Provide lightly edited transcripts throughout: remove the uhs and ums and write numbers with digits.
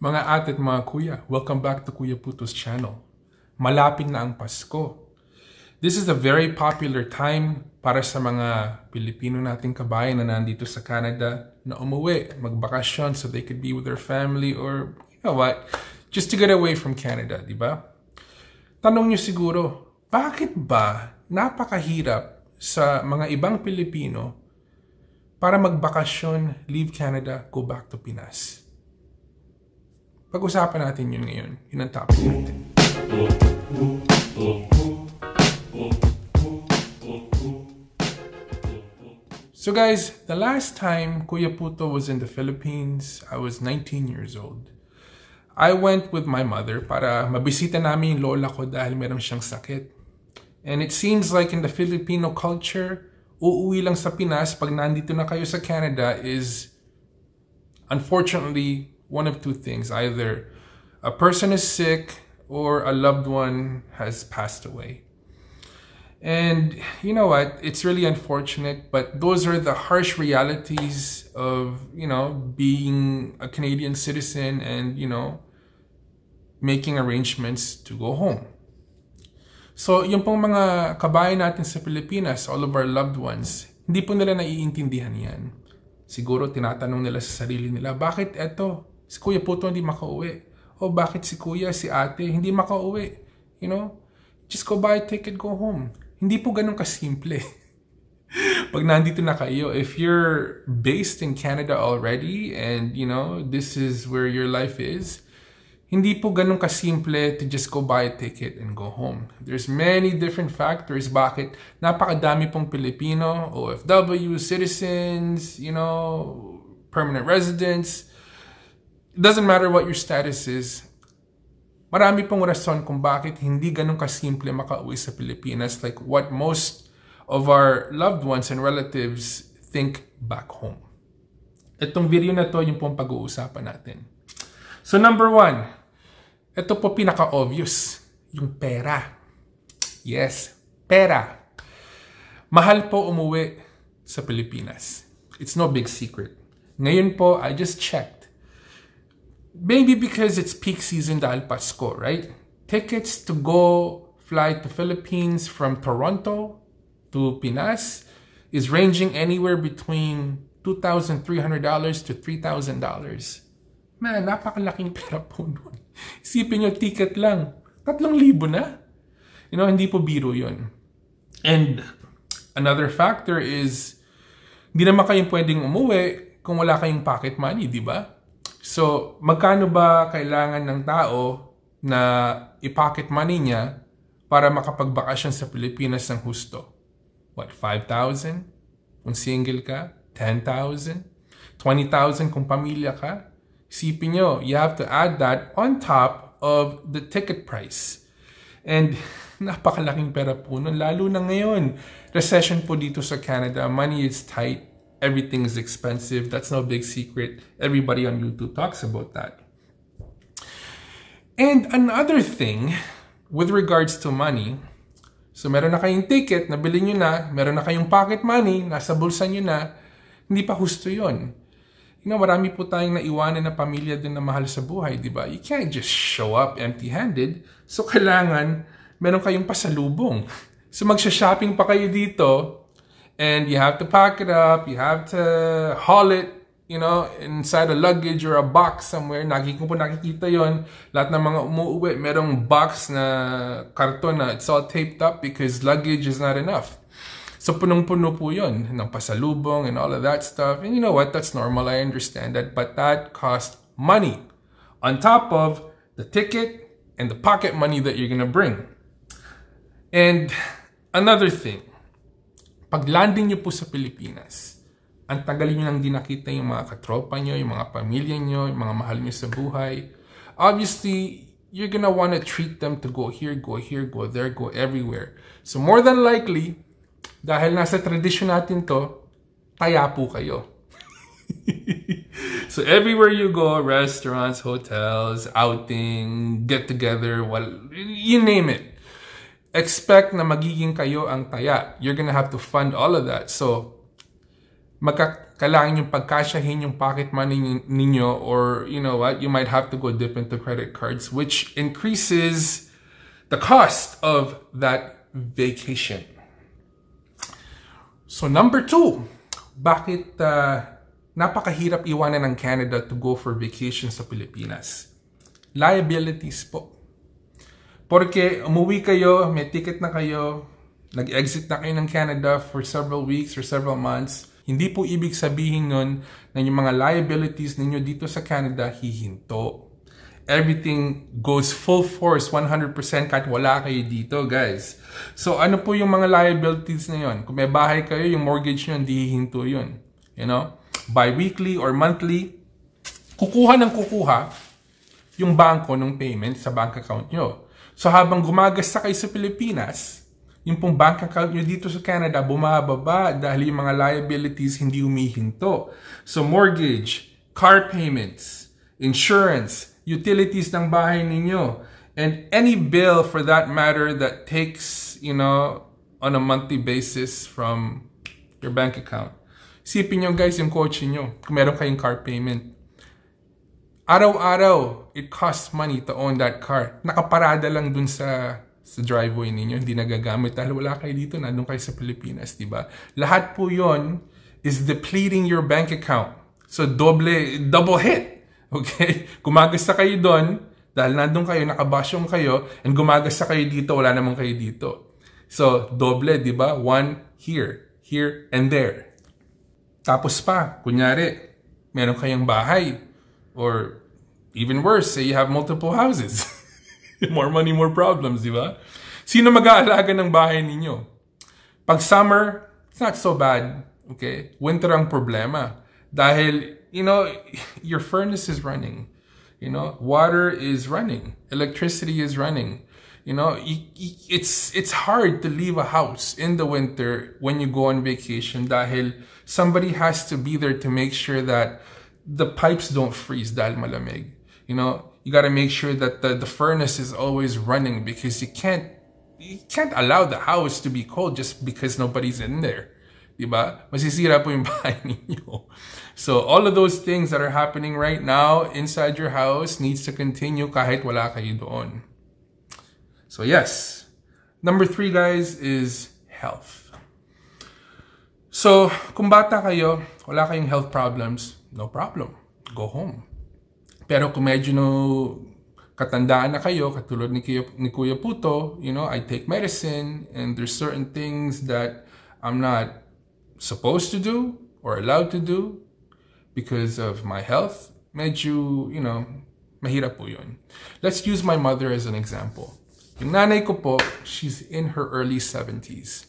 Mga ate at mga kuya, welcome back to Kuya Puto's channel. Malapit na ang Pasko. This is a very popular time para sa mga Pilipino nating kabayan na nandito sa Canada na umuwi, magbakasyon so they could be with their family or, you know what, just to get away from Canada, di ba? Tanong nyo siguro, bakit ba napakahirap sa mga ibang Pilipino para magbakasyon, leave Canada, go back to Pinas? Pag-usapan natin yun ngayon. Yun ang topic natin. So guys, the last time Kuya Puto was in the Philippines, I was 19 years old. I went with my mother para mabisita namin yung lola ko dahil meron siyang sakit. And it seems like in the Filipino culture, uuwi lang sa Pinas pag nandito na kayo sa Canada is unfortunately one of two things. Either a person is sick or a loved one has passed away. And you know what? It's really unfortunate, but those are the harsh realities of, you know, being a Canadian citizen and, you know, making arrangements to go home. So, yung pong mga kabayan natin sa Pilipinas, all of our loved ones, hindi po nila naiintindihan yan. Siguro tinatanong nila sa sarili nila, bakit eto? Si Kuya Puto hindi makauwi. O bakit si Kuya, si Ate hindi makauwi? You know, just go buy a ticket, go home. Hindi po ganun kasimple. Pag nandito na kayo, if you're based in Canada already and, you know, this is where your life is, hindi po ganun kasimple to just go buy a ticket and go home. There's many different factors bakit napakadami pong Pilipino, OFW, citizens, you know, permanent residents. It doesn't matter what your status is. Marami pong rason kung bakit hindi ganun kasimple makauwi sa Pilipinas like what most of our loved ones and relatives think back home. Itong video na to yung pong pag-uusapan natin. So number one, ito po pinaka-obvious, yung pera. Yes, pera. Mahal po umuwi sa Pilipinas. It's no big secret. Ngayon po, I just checked. Maybe because it's peak season dahil Pasko, right? Tickets to go fly to Philippines from Toronto to Pinas is ranging anywhere between $2,300 to $3,000. Man, napakalaking pera po nun. Isipin nyo, ticket lang. 3,000 na. You know, hindi po biro yun. And another factor is, hindi naman kayong pwedeng umuwi kung wala kayong pocket money, di ba? So, magkano ba kailangan ng tao na i-pocket money niya para makapagbakasyon sa Pilipinas ng husto? What, 5,000? Kung single ka? 10,000? 20,000 kung pamilya ka? Isipin nyo, you have to add that on top of the ticket price. And napakalaking pera po nun, lalo na ngayon. Recession po dito sa Canada, money is tight. Everything is expensive. That's no big secret. Everybody on YouTube talks about that. And another thing, with regards to money, so meron na kayong ticket, nabili nyo na, meron na kayong pocket money, nasa bulsa nyo na, hindi pa husto yun. You know, marami po tayong naiwanan na pamilya din na mahal sa buhay, di ba? You can't just show up empty-handed. So kailangan, meron kayong pasalubong. So magsha-shopping pa kayo dito, and you have to pack it up, you have to haul it, you know, inside a luggage or a box somewhere. Ko po nakikita yon. Lahat ng mga umuwi, merong box na karton na it's all taped up because luggage is not enough. So punong-puno po yun ng pasalubong and all of that stuff. And you know what, that's normal, I understand that. But that costs money on top of the ticket and the pocket money that you're gonna bring. And another thing, pag landing nyo po sa Pilipinas, ang tagal nyo nang di nakita yung mga katropa nyo, yung mga pamilya nyo, yung mga mahal nyo sa buhay. Obviously, you're gonna wanna treat them to go here, go there, go everywhere. So more than likely, dahil nasa tradisyon natin to, taya po kayo. So everywhere you go, restaurants, hotels, outing, get together, well, you name it. Expect na magiging kayo ang taya. You're gonna have to fund all of that. So, kailangan yung pagkasyahin yung pocket money ninyo, or you know what, you might have to go dip into credit cards, which increases the cost of that vacation. So number 2, bakit napakahirap iwanan ng Canada to go for vacation sa Pilipinas? Liabilities po. Porque umuwi kayo, may ticket na kayo, nag-exit na kayo ng Canada for several weeks or several months, hindi po ibig sabihin nun na yung mga liabilities ninyo dito sa Canada hihinto. Everything goes full force, 100% kahit wala kayo dito, guys. So, ano po yung mga liabilities na yun? Kung may bahay kayo, yung mortgage nyo, hindi hihinto yun. You know? Bi-weekly or monthly, kukuha yung bangko ng payment sa bank account nyo. So, habang gumagasta kayo sa Pilipinas, yung pong bank account nyo dito sa Canada bumababa dahil yung mga liabilities hindi humihinto. So mortgage, car payments, insurance, utilities ng bahay ninyo, and any bill for that matter that takes, you know, on a monthly basis from your bank account. Sipin nyo guys yung kotse nyo, kung meron kayong car payment. Araw-araw, it costs money to own that car. Nakaparada lang dun sa driveway ninyo, hindi nagagamit dahil wala kayo dito, nandun kayo sa Pilipinas, diba? Lahat po yon is depleting your bank account. So, double hit. Okay? Gumagasta kayo doon, dahil nandun kayo, nakabasyong kayo, and gumagasta kayo dito, wala namang kayo dito. So, doble, diba? One here, and there. Tapos pa, kunyari, meron kayong bahay, or even worse, say you have multiple houses. More money, more problems, di ba? Sino mag-aalaga ng bahay ninyo? Pag summer, it's not so bad. Okay? Winter ang problema. Dahil, you know, your furnace is running. You know, water is running. Electricity is running. You know, it's hard to leave a house in the winter when you go on vacation dahil somebody has to be there to make sure that the pipes don't freeze dahil malamig. You know, you got to make sure that the furnace is always running because you can't allow the house to be cold just because nobody's in there. Diba? Masisira po yung bahay ninyo. So all of those things that are happening right now inside your house needs to continue kahit wala kayo doon. So yes. Number 3 guys is health. So kung bata kayo, wala kayong health problems, no problem. Go home. Pero kung medyo katandaan na kayo, katulad ni Kuya Puto, you know, I take medicine and there's certain things that I'm not supposed to do or allowed to do because of my health. Medyo, you know, mahirap po yun. Let's use my mother as an example. Yung nanay ko po, she's in her early 70s.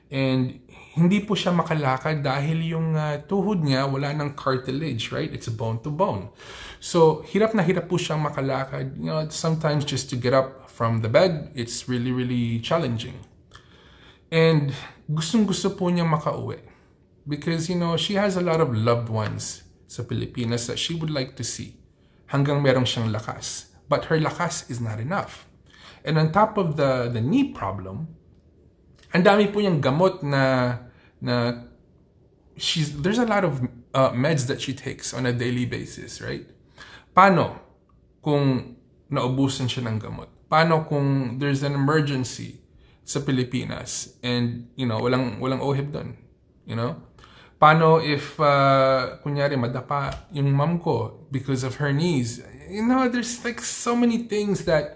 And hindi po siya makalakad dahil yung tuhod niya wala ng cartilage, right? It's bone to bone. So, hirap na hirap po siyang makalakad. You know, sometimes just to get up from the bed, it's really, really challenging. And gustong-gusto po niya makauwi. Because, you know, she has a lot of loved ones sa Pilipinas that she would like to see. Hanggang merong siyang lakas. But her lakas is not enough. And on top of the knee problem, ang dami po yung gamot na there's a lot of meds that she takes on a daily basis, right? Paano kung naubusan siya ng gamot? Paano kung there's an emergency sa Pilipinas and, you know, walang OHIP doon, you know? Paano if, kunyari, madapa yung mom ko because of her knees? You know, there's like so many things that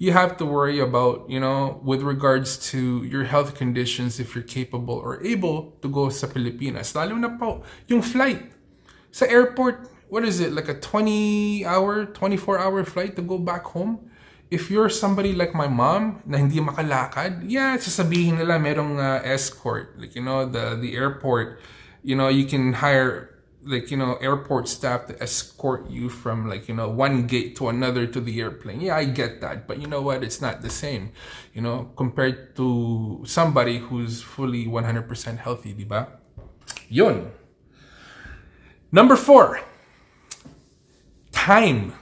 you have to worry about, you know, with regards to your health conditions if you're capable or able to go sa Pilipinas. Lalo na po, yung flight. Sa airport, what is it? Like a 20-hour, 24-hour flight to go back home? If you're somebody like my mom na hindi makalakad, yeah, sasabihin nila merong escort. Like, you know, the airport, you know, you can hire, like, you know, airport staff to escort you from, like, you know, one gate to another to the airplane. Yeah, I get that. But you know what? It's not the same, you know, compared to somebody who's fully 100% healthy, diba? Yun. Number 4. Time.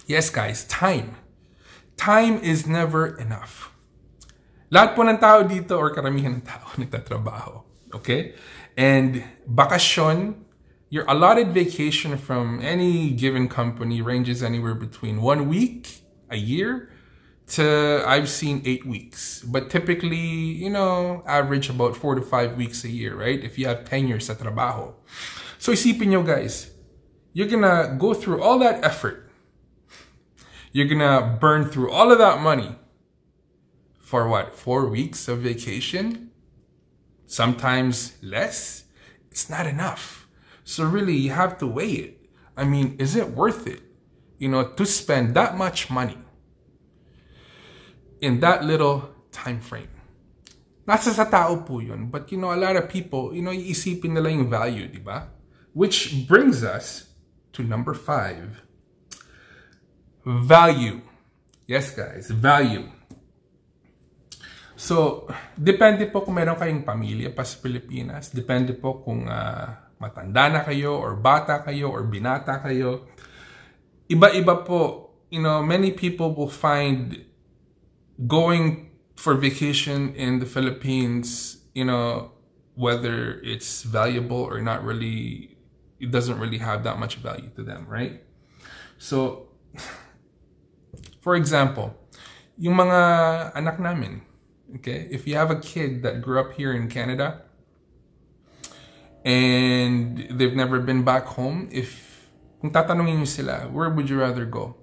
Yes, guys, time. Time is never enough. Lahat po ng tao dito or karamihan ng tao nagtatrabaho. Okay? And bakasyon, your allotted vacation from any given company ranges anywhere between 1 week, a year, to I've seen 8 weeks. But typically, you know, average about 4 to 5 weeks a year, right? If you have tenure sa trabaho. So isipin nyo guys, you're gonna go through all that effort. You're gonna burn through all of that money for what? 4 weeks of vacation? Sometimes less? It's not enough. So really, you have to weigh it. I mean, is it worth it, you know, to spend that much money in that little time frame? Nasa sa tao po yun. But, you know, a lot of people, you know, iisipin nila yung value, di ba? Which brings us to number 5. Value. Yes, guys, value. So, depende po kung meron kayong pamilya pa sa Pilipinas. Depende po kung matanda na kayo, or bata kayo, or binata kayo. Iba-iba po. You know, many people will find going for vacation in the Philippines, you know, whether it's valuable or not really, it doesn't really have that much value to them, right? So, for example, yung mga anak namin, okay, if you have a kid that grew up here in Canada and they've never been back home, kung tatanungin nyo sila, where would you rather go?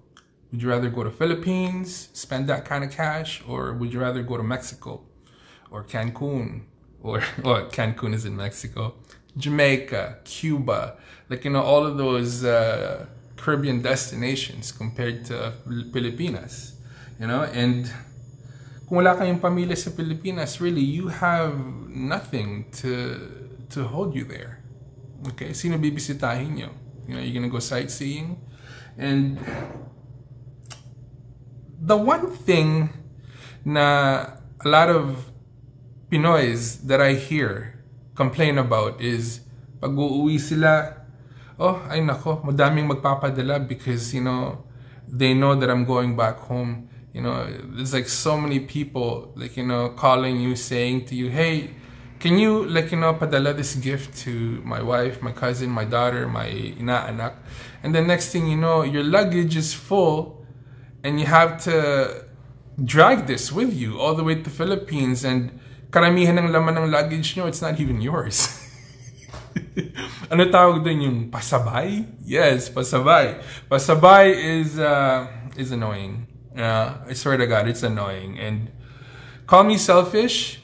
Would you rather go to Philippines, spend that kind of cash, or would you rather go to Mexico or Cancun, or well, Cancun is in Mexico, Jamaica, Cuba, like, you know, all of those Caribbean destinations compared to Pilipinas, you know? And kung wala kayong pamilya sa Pilipinas, really, you have nothing to hold you there. Okay? Sino bibisitahin nyo? You know, you're gonna go sightseeing? And the one thing na a lot of Pinoys that I hear complain about is pag uuwi sila, oh, ay nako, madaming magpapadala because, you know, they know that I'm going back home. You know, there's like so many people, like, you know, calling you, saying to you, hey, can you, like, you know, padala this gift to my wife, my cousin, my daughter, my inaanak? And the next thing you know, your luggage is full and you have to drag this with you all the way to the Philippines, and karamihan ng laman ng luggage nyo, it's not even yours. Ano tawag dun, yung pasabay? Yes, pasabay. Pasabay is annoying. I swear to God, it's annoying. And call me selfish,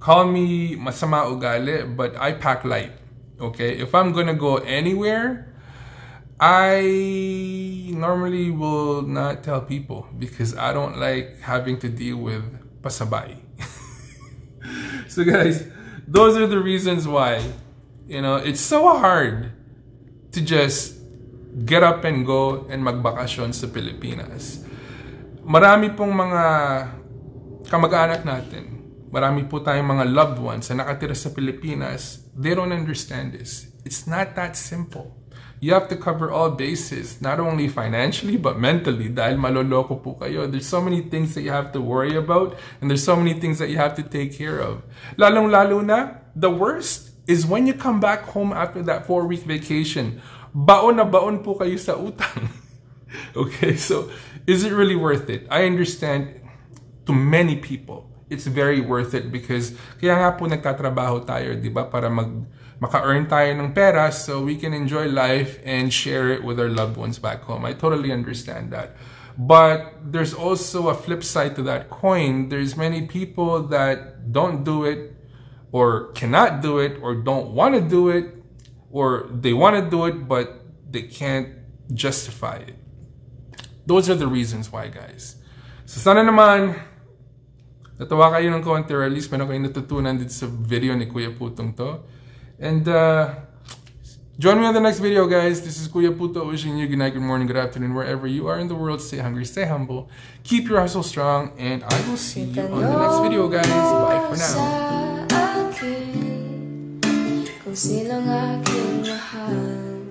call me masama ugali, but I pack light. Okay? If I'm gonna go anywhere, I normally will not tell people because I don't like having to deal with pasabay. So guys, those are the reasons why, you know, it's so hard to just get up and go and magbakasyon sa Pilipinas. Marami pong mga kamag-anak natin, marami po tayong mga loved ones na nakatira sa Pilipinas, they don't understand this. It's not that simple. You have to cover all bases, not only financially, but mentally, dahil maloloko po kayo. There's so many things that you have to worry about, and there's so many things that you have to take care of. Lalong-lalo na, the worst is when you come back home after that 4-week vacation, baon na baon po kayo sa utang. Okay, so is it really worth it? I understand to many people, it's very worth it because kaya nga po nagtatrabaho tayo, di ba? Para maka-earn tayo ng pera so we can enjoy life and share it with our loved ones back home. I totally understand that. But there's also a flip side to that coin. There's many people that don't do it or cannot do it or don't want to do it, or they want to do it but they can't justify it. Those are the reasons why, guys. So sana naman natawa kayo ng konti, or at least meron kayong natutunan dito sa video ni Kuya Putong to. And join me on the next video, guys. This is Kuya Puto wishing you good night, good morning, good afternoon, wherever you are in the world. Stay hungry, stay humble, keep your hustle strong, and I will see you on the next video, guys. Bye for now. Kung sinong aking mahal.